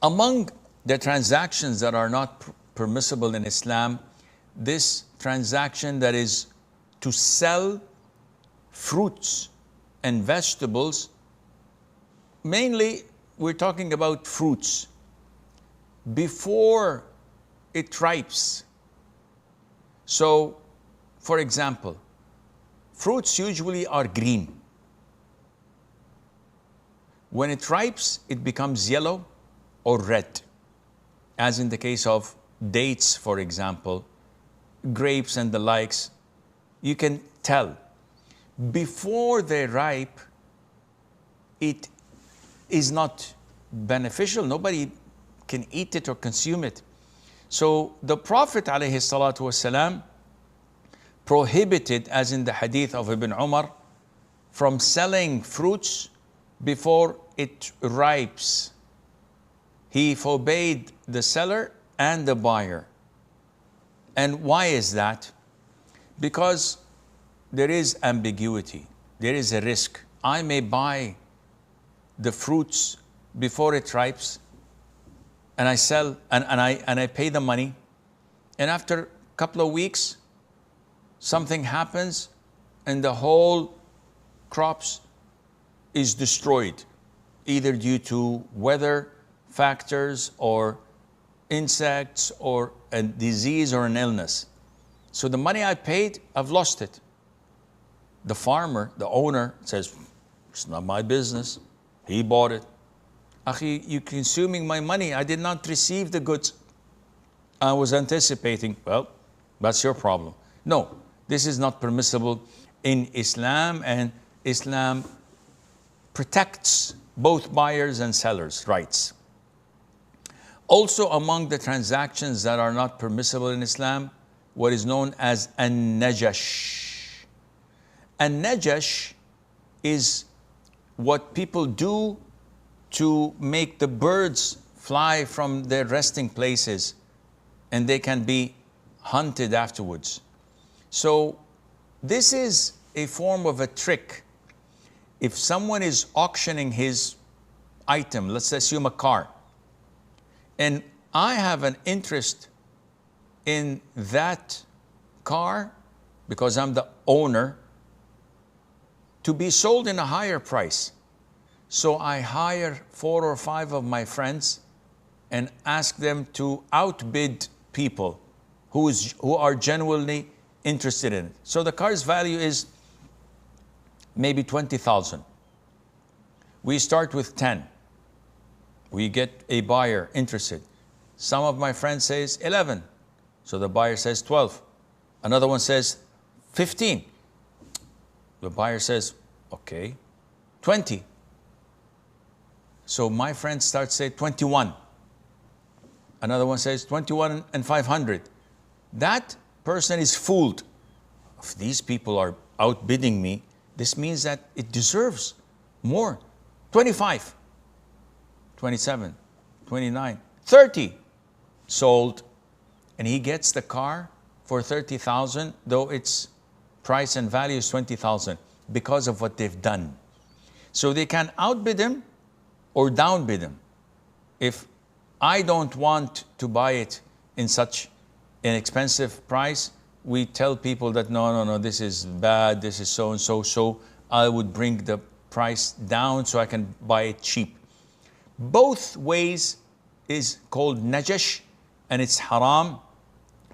Among the transactions that are not permissible in Islam, this transaction that is to sell fruits and vegetables, mainly we're talking about fruits, before it ripes. So, for example, fruits usually are green. When it ripes, it becomes yellow or red, as in the case of dates, for example, grapes and the likes. You can tell. Before they ripe, it is not beneficial. Nobody can eat it or consume it. So the Prophet ﷺ prohibited, as in the hadith of Ibn Umar, from selling fruits before it ripes. He forbade the seller and the buyer. And why is that? Because there is ambiguity. There is a risk. I may buy the fruits before it ripes, and I sell and I pay the money, and after a couple of weeks something happens and the whole crops is destroyed, either due to weather factors or insects or a disease or an illness. So the money I paid, I've lost it. The farmer, the owner, says, it's not my business. He bought it. Akhi, you're consuming my money. I did not receive the goods I was anticipating. Well, that's your problem. No, this is not permissible in Islam, and Islam protects both buyers and sellers' rights. Also, among the transactions that are not permissible in Islam, what is known as an-najash. An-najash is what people do to make the birds fly from their resting places, and they can be hunted afterwards. So this is a form of a trick. If someone is auctioning his item, let's assume a car, and I have an interest in that car because I'm the owner, to be sold in a higher price. So I hire 4 or 5 of my friends and ask them to outbid people who are genuinely interested in it. So the car's value is maybe 20,000. We start with 10. We get a buyer interested. Some of my friends says 11. So the buyer says 12. Another one says 15. The buyer says, okay, 20. So my friend starts saying 21. Another one says 21 and 500. That person is fooled. If these people are outbidding me, this means that it deserves more. 25, 27, 29, 30. Sold. And he gets the car for 30,000, though its price and value is 20,000, because of what they've done. So they can outbid him or downbid him. If I don't want to buy it in such an expensive price, we tell people that no, this is bad, this is so and so, so I would bring the price down so I can buy it cheap. Both ways is called najash, and it's haram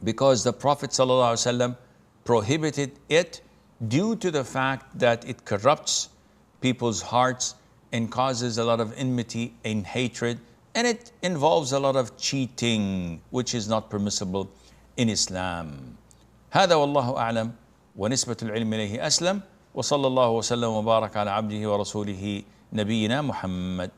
because the Prophet ﷺ prohibited it due to the fact that it corrupts people's hearts and causes a lot of enmity and hatred, and it involves a lot of cheating, which is not permissible in Islam. هذا والله أعلم ونسبة العلم إليه أسلم وصلى الله وسلم وبارك على عبده ورسوله نبينا محمد.